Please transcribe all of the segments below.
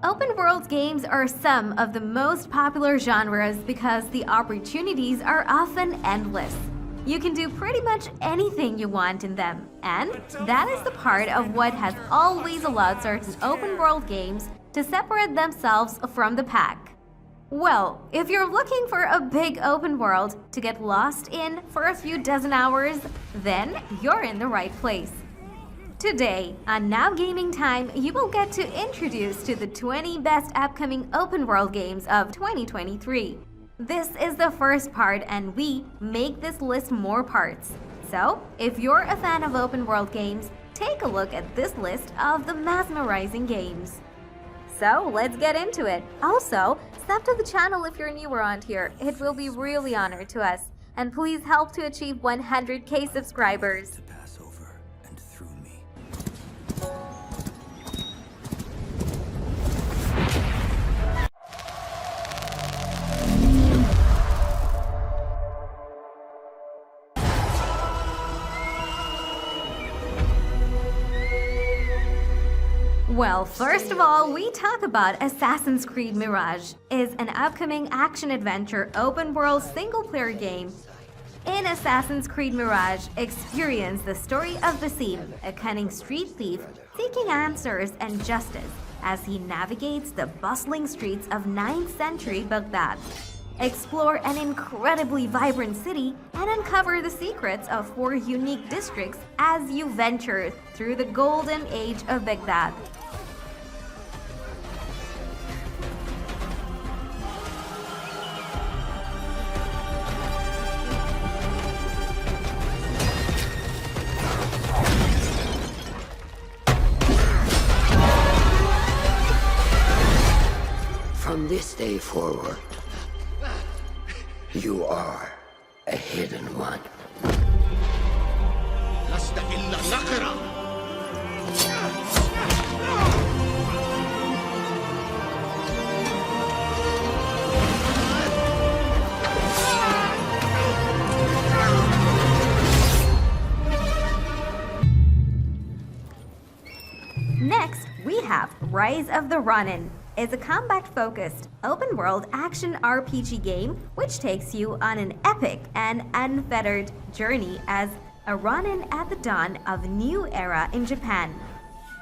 Open world games are some of the most popular genres because the opportunities are often endless. You can do pretty much anything you want in them, and that is the part of what has always allowed certain open world games to separate themselves from the pack. Well, if you're looking for a big open world to get lost in for a few dozen hours, then you're in the right place. Today, on Now Gaming Time, you will get to introduce to the 20 best upcoming open world games of 2023. This is the first part and we make this list more parts. So, if you're a fan of open world games, take a look at this list of the mesmerizing games. So, let's get into it. Also, sub to the channel if you're new around here. It will be really honored to us. And please help to achieve 100k subscribers. Well, first of all, we talk about Assassin's Creed Mirage. It's an upcoming action-adventure open-world single-player game. In Assassin's Creed Mirage, experience the story of Basim, a cunning street thief seeking answers and justice as he navigates the bustling streets of 9th century Baghdad. Explore an incredibly vibrant city and uncover the secrets of 4 unique districts as you venture through the golden age of Baghdad. From this day forward, you are a hidden one. لست إلا نقرة. Next, we have Rise of the Ronin. It's a combat-focused, open-world action RPG game which takes you on an epic and unfettered journey as a Ronin at the dawn of a new era in Japan.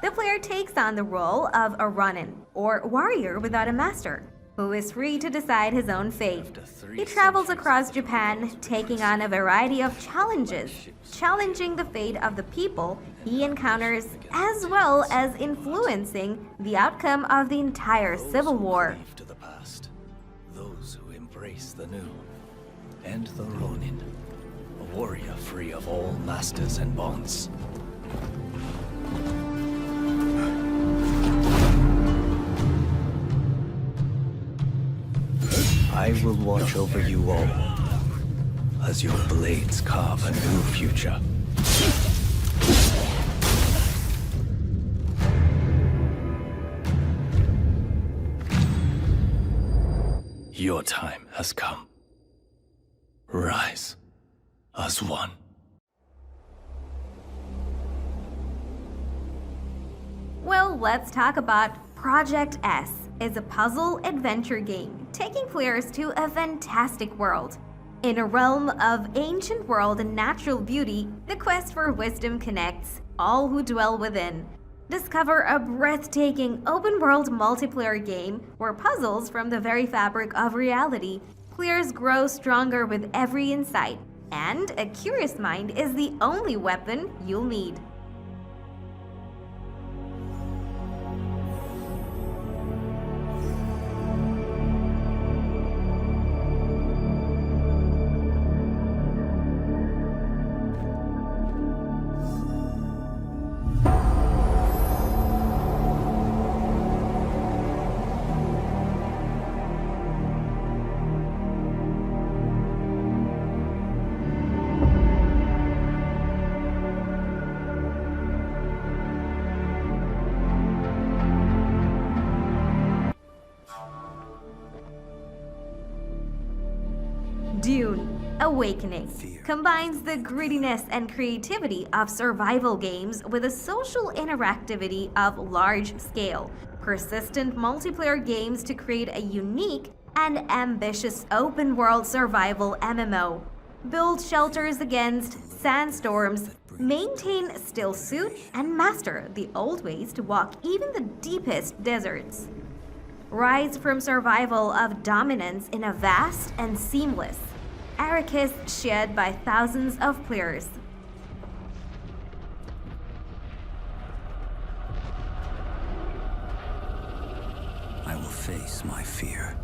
The player takes on the role of a Ronin, or warrior without a master, who is free to decide his own fate. He travels across Japan, taking on a variety of challenges, challenging the fate of the people he encounters, as well as influencing the outcome of the entire civil war. To the past, those who embrace the new, and the Ronin, a warrior free of all masters and bonds. I will watch over you all, as your blades carve a new future. Your time has come. Rise as one. Well, let's talk about Project S. It's a puzzle adventure game taking players to a fantastic world. In a realm of ancient world and natural beauty, the quest for wisdom connects all who dwell within. Discover a breathtaking open-world multiplayer game where puzzles from the very fabric of reality. Players grow stronger with every insight, and a curious mind is the only weapon you'll need. Dune: Awakening combines the grittiness and creativity of survival games with the social interactivity of large-scale, persistent multiplayer games to create a unique and ambitious open-world survival MMO. Build shelters against sandstorms, maintain still suit, and master the old ways to walk even the deepest deserts. Rise from survival of dominance in a vast and seamless Arrakis shared by thousands of players. I will face my fear.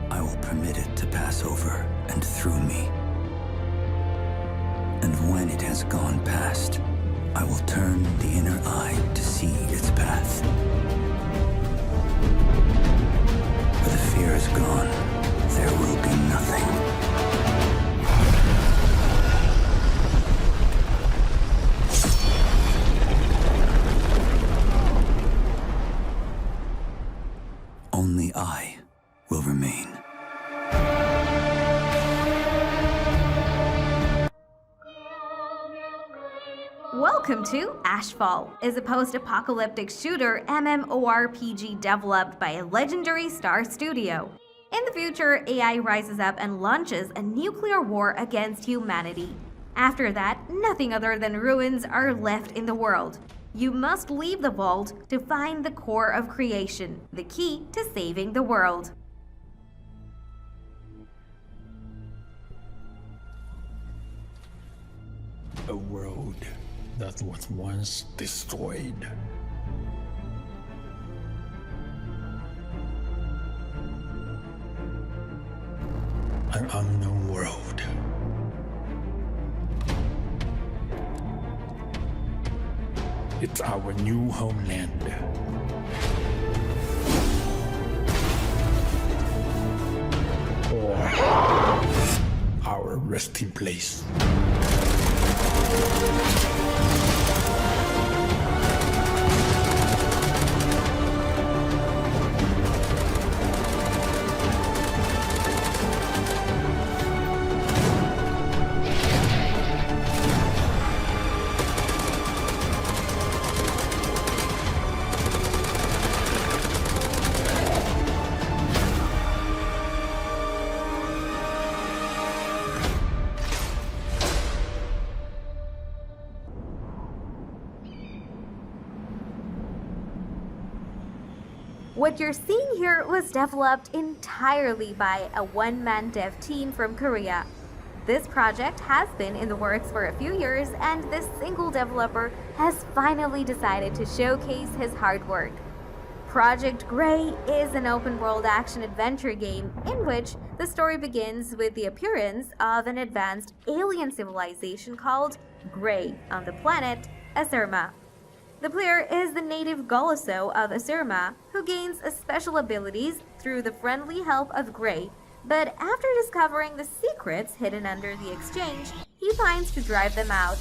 I will permit it to pass over and through me. And when it has gone past, I will turn the inner eye to see its path. Where the fear is gone, there will be nothing. Only I will remain. Welcome to Ashfall, is a post-apocalyptic shooter MMORPG developed by a legendary Star studio. In the future, AI rises up and launches a nuclear war against humanity. After that, nothing other than ruins are left in the world. You must leave the vault to find the core of creation, the key to saving the world. A world that was once destroyed. An unknown world. It's our new homeland. Or our resting place. What you're seeing here was developed entirely by a one-man dev team from Korea. This project has been in the works for a few years, and this single developer has finally decided to showcase his hard work. Project Grey is an open-world action-adventure game in which the story begins with the appearance of an advanced alien civilization called Grey on the planet Asurma. The player is the native Goloso of Asurma, who gains special abilities through the friendly help of Grey, but after discovering the secrets hidden under the exchange, he finds to drive them out.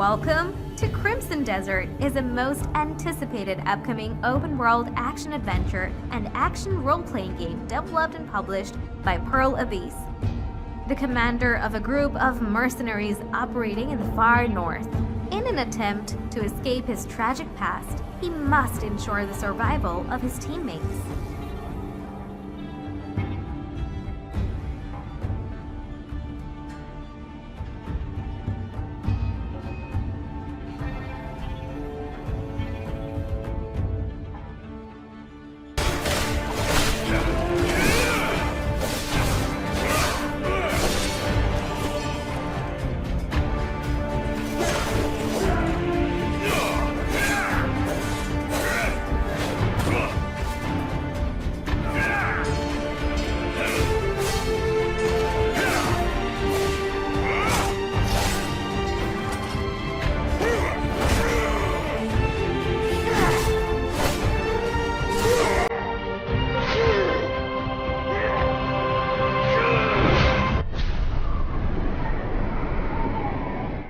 Welcome to Crimson Desert is a most anticipated upcoming open-world action-adventure and action role-playing game developed and published by Pearl Abyss. The commander of a group of mercenaries operating in the far north. In an attempt to escape his tragic past, he must ensure the survival of his teammates.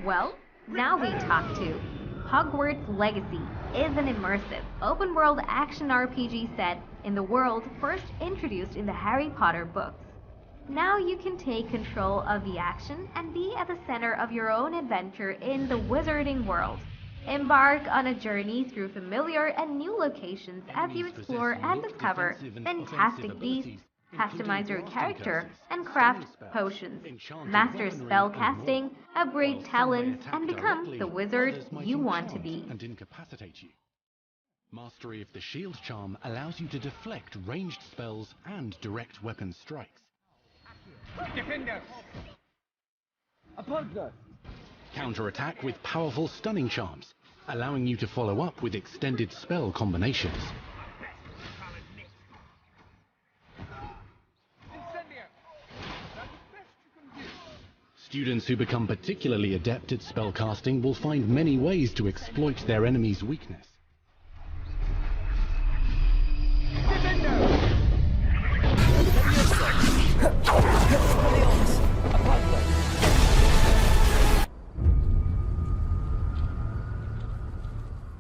Well, now we talk to Hogwarts Legacy is an immersive, open-world action RPG set in the world first introduced in the Harry Potter books. Now you can take control of the action and be at the center of your own adventure in the wizarding world. Embark on a journey through familiar and new locations as you explore and discover fantastic beasts, customize your character, and craft potions, master spellcasting, upgrade talents, and become the wizard you want to be. And incapacitate you. Mastery of the shield charm allows you to deflect ranged spells and direct weapon strikes. Defenders! Upon us! Counterattack with powerful stunning charms, allowing you to follow up with extended spell combinations. Students who become particularly adept at spellcasting will find many ways to exploit their enemy's weakness.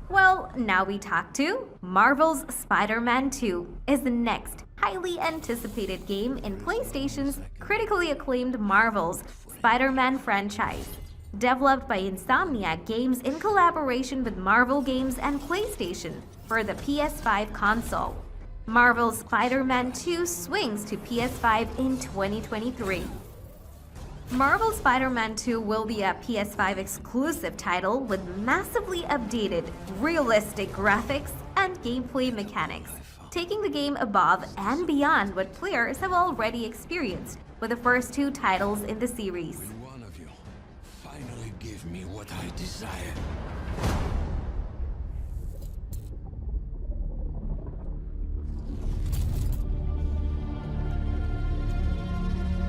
Well, now we talk to Marvel's Spider-Man 2 is the next highly anticipated game in PlayStation's critically acclaimed Marvel's Spider-Man franchise. Developed by Insomniac Games in collaboration with Marvel Games and PlayStation for the PS5 console. Marvel's Spider-Man 2 swings to PS5 in 2023. Marvel Spider-Man 2 will be a PS5 exclusive title with massively updated, realistic graphics and gameplay mechanics, taking the game above and beyond what players have already experienced with the first two titles in the series. One of you finally give me what I desire.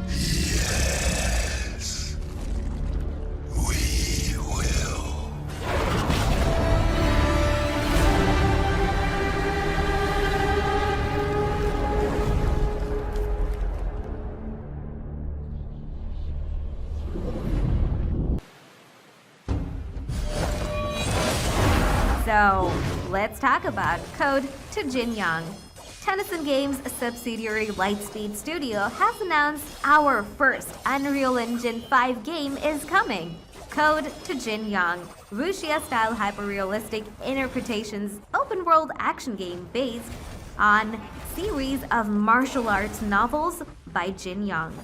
Yes, we will. So, let's talk about Code to Jin Young. Tennyson Games' subsidiary Lightspeed Studio has announced our first Unreal Engine 5 game is coming. Code to Jin Young, wuxia-style hyper-realistic interpretations open-world action game based on series of martial arts novels by Jin Young.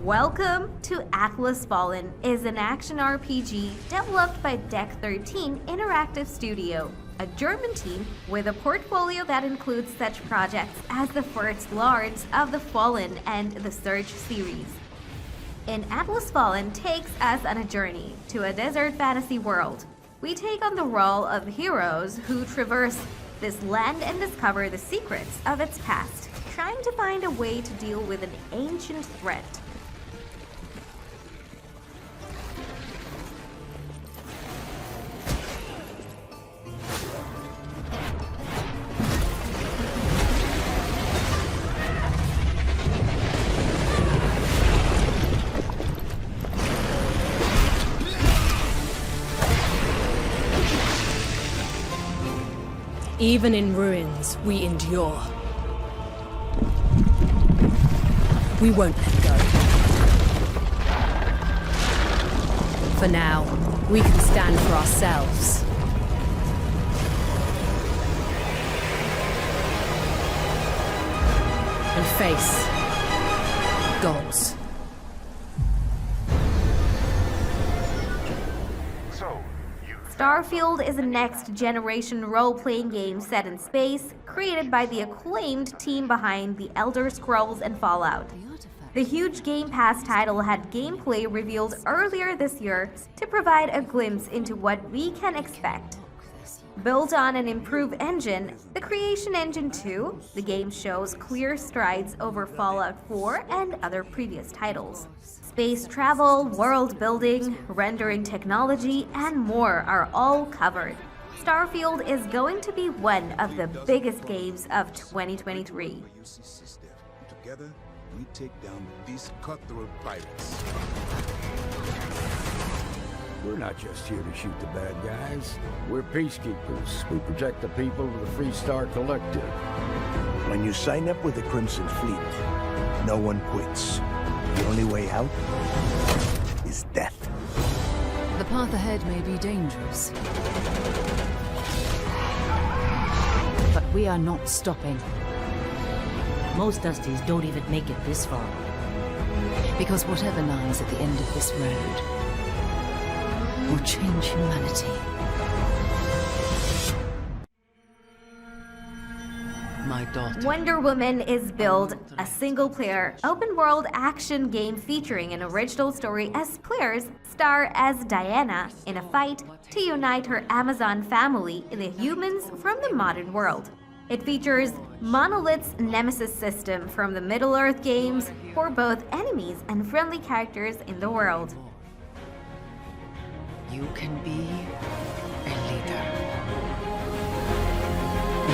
Welcome to Atlas Fallen is an action RPG developed by Deck 13 Interactive Studio, a German team with a portfolio that includes such projects as the First Lords of the Fallen and the Surge series. In Atlas Fallen takes us on a journey to a desert fantasy world. We take on the role of heroes who traverse this land and discover the secrets of its past, trying to find a way to deal with an ancient threat. Even in ruins, we endure. We won't let go. For now, we can stand for ourselves. And face gods. Starfield is a next-generation role-playing game set in space, created by the acclaimed team behind The Elder Scrolls and Fallout. The huge Game Pass title had gameplay revealed earlier this year to provide a glimpse into what we can expect. Built on an improved engine, the Creation Engine 2, the game shows clear strides over Fallout 4 and other previous titles. Space travel, world building, rendering technology, and more are all covered. Starfield is going to be one of the biggest games of 2023. Together, we take down these cutthroat pirates. We're not just here to shoot the bad guys. We're peacekeepers. We protect the people of the Free Star Collective. When you sign up with the Crimson Fleet, no one quits. The only way out is death. The path ahead may be dangerous. But we are not stopping. Most Dusties don't even make it this far. Because whatever lies at the end of this road will change humanity. My daughter. Wonder Woman is billed a single-player, open-world action game featuring an original story as players star as Diana in a fight to unite her Amazon family in the humans from the modern world. It features Monolith's Nemesis system from the Middle-earth games for both enemies and friendly characters in the world. You can be a leader.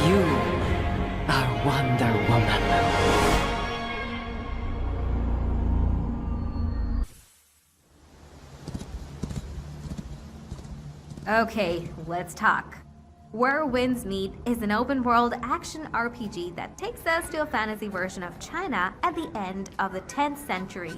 You are Wonder Woman. Okay, let's talk. Where Winds Meet is an open-world action RPG that takes us to a fantasy version of China at the end of the 10th century.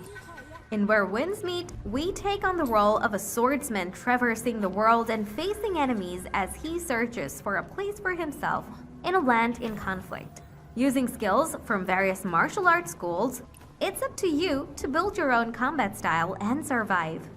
In Where Winds Meet, we take on the role of a swordsman traversing the world and facing enemies as he searches for a place for himself in a land in conflict. Using skills from various martial arts schools, it's up to you to build your own combat style and survive.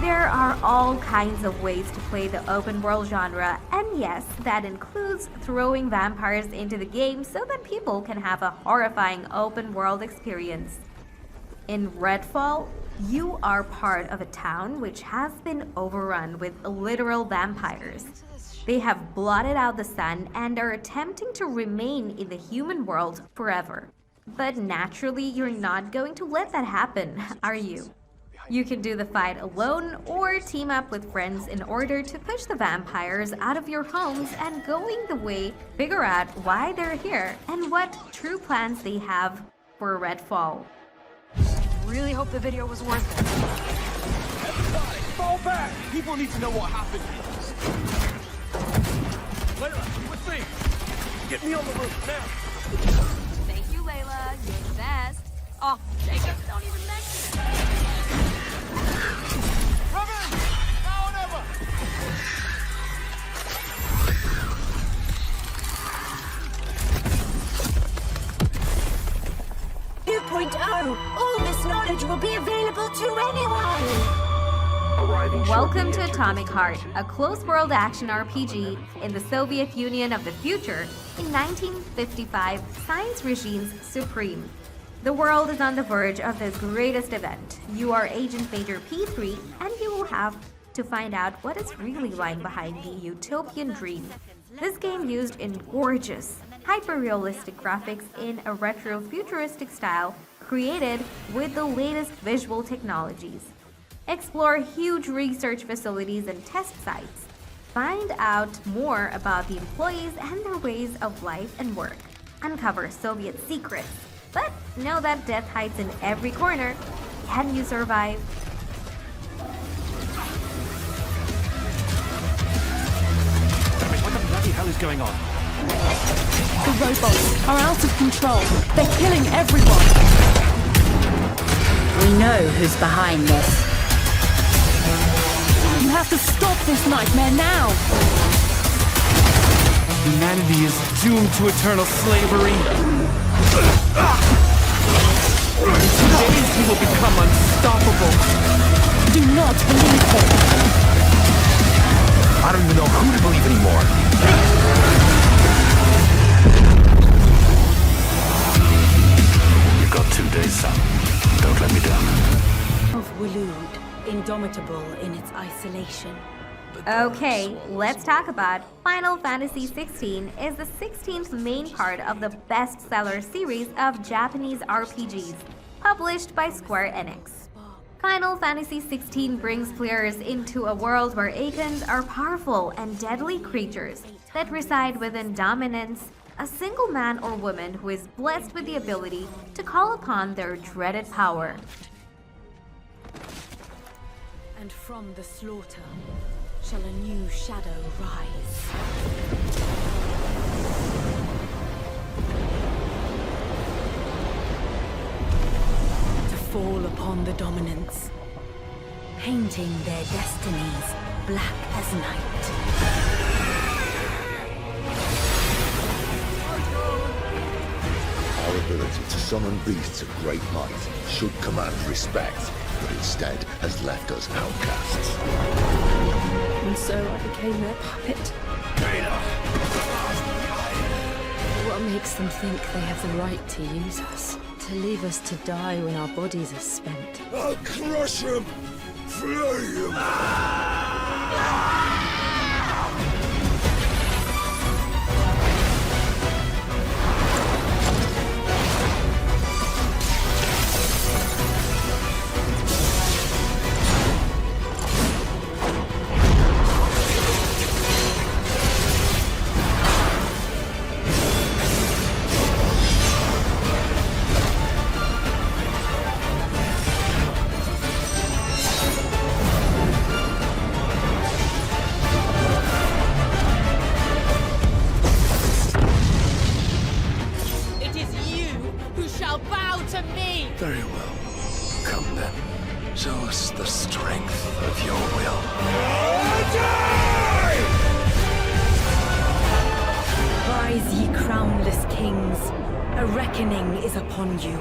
There are all kinds of ways to play the open world genre, and yes, that includes throwing vampires into the game so that people can have a horrifying open world experience. In Redfall, you are part of a town which has been overrun with literal vampires. They have blotted out the sun and are attempting to remain in the human world forever. But naturally, you're not going to let that happen, are you? You can do the fight alone or team up with friends in order to push the vampires out of your homes and going the way, figure out why they're here and what true plans they have for Redfall. Really hope the video was worth it. Everybody, fall back! People need to know what happened here. Layla, with me! Get me on the roof now! Thank you, Layla. You're the best. Oh, Jacob, don't even mention it. Robin! Now or never! All this knowledge will be available to anyone! Welcome to Atomic Heart, a close-world action RPG in the Soviet Union of the future. In 1955, science regimes supreme. The world is on the verge of the greatest event. You are Agent Major P3, and you will have to find out what is really lying behind the utopian dream. This game used in gorgeous, hyper-realistic graphics in a retro-futuristic style created with the latest visual technologies. Explore huge research facilities and test sites. Find out more about the employees and their ways of life and work. Uncover Soviet secrets. But know that death hides in every corner. Can you survive? What the bloody hell is going on? The robots are out of control. They're killing everyone. We know who's behind this. You have to stop this nightmare now. Humanity is doomed to eternal slavery. In 2 days, we will become unstoppable. Do not believe them. I don't even know who to believe anymore. You've got 2 days, son. Don't let me down. Of Waloed, indomitable in its isolation. Okay, let's talk about Final Fantasy XVI is the 16th main part of the bestseller series of Japanese RPGs, published by Square Enix. Final Fantasy XVI brings players into a world where Akans are powerful and deadly creatures that reside within dominance, a single man or woman who is blessed with the ability to call upon their dreaded power. And from the slaughter shall a new shadow rise. To fall upon the dominants, painting their destinies black as night. Our ability to summon beasts of great might should command respect, but instead has left us outcasts. And so I became their puppet. What makes them think they have the right to use us? To leave us to die when our bodies are spent? I'll crush him! Flay him! Very well. Come then. Show us the strength of your will. Rise, ye crownless kings. A reckoning is upon you.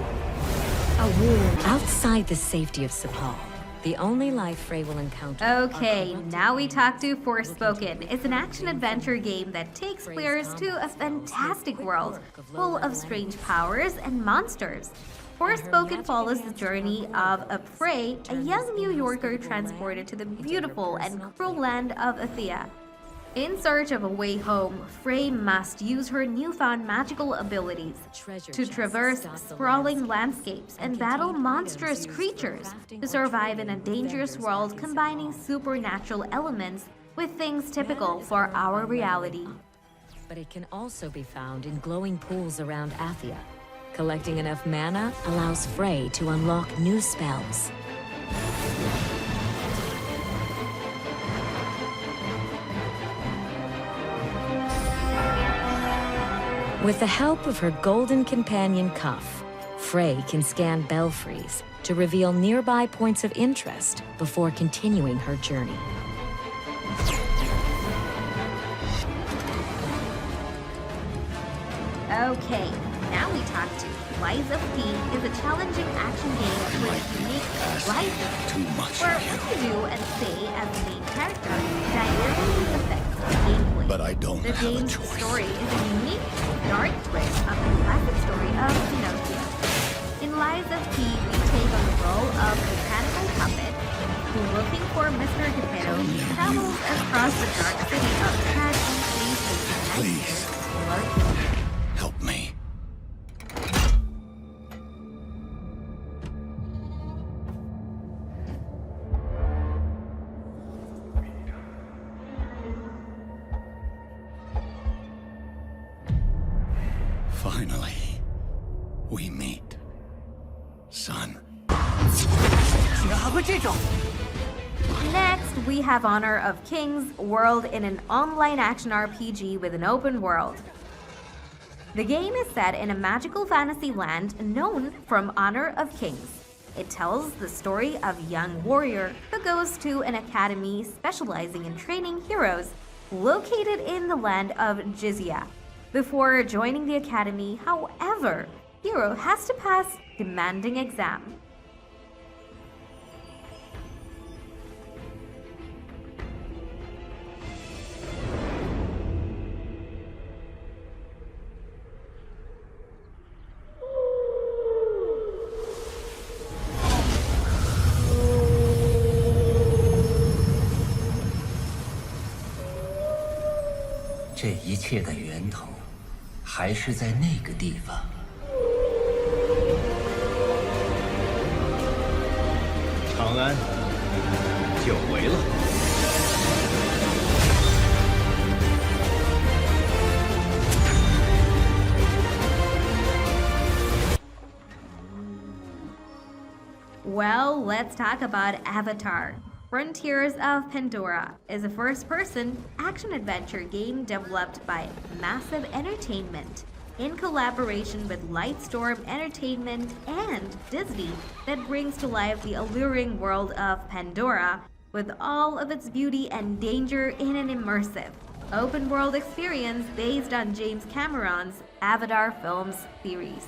A war outside the safety of Sepal. The only life Ray will encounter. Okay, now we talk to Forspoken. It's an action-adventure game that takes players to a fantastic world, full of strange powers and monsters. Forspoken follows the journey of a Frey, a young New Yorker transported to the beautiful and cruel land of Athea. In search of a way home, Frey must use her newfound magical abilities to traverse sprawling landscapes and battle monstrous creatures to survive in a dangerous world combining supernatural elements with things typical for our reality. But it can also be found in glowing pools around Athia. Collecting enough mana allows Frey to unlock new spells. With the help of her golden companion Cuff, Frey can scan belfries to reveal nearby points of interest before continuing her journey. Okay, now we talk to Lies of P is a challenging action game with unique license, where what you do and say as the main character directly affects the gameplay. But I don't The have a game's choice. story is a unique, dark twist of the classic story of Pinocchio. In Lies of P, we take on the role of a mechanical puppet who, looking for Mr. Geppetto, travels across the dark city of tragedy, faces, and nightmares. Help me. Finally, we meet. Son. Next, we have Honor of Kings World in an online action RPG with an open world. The game is set in a magical fantasy land known from Honor of Kings. It tells the story of a young warrior who goes to an academy specializing in training heroes located in the land of Jizya. Before joining the academy, however, hero has to pass demanding exam.这一切的源头，还是在那个地方。长安，久违了。Well, let's talk about Avatar. Frontiers of Pandora is a first-person action-adventure game developed by Massive Entertainment in collaboration with Lightstorm Entertainment and Disney that brings to life the alluring world of Pandora with all of its beauty and danger in an immersive, open-world experience based on James Cameron's Avatar films series.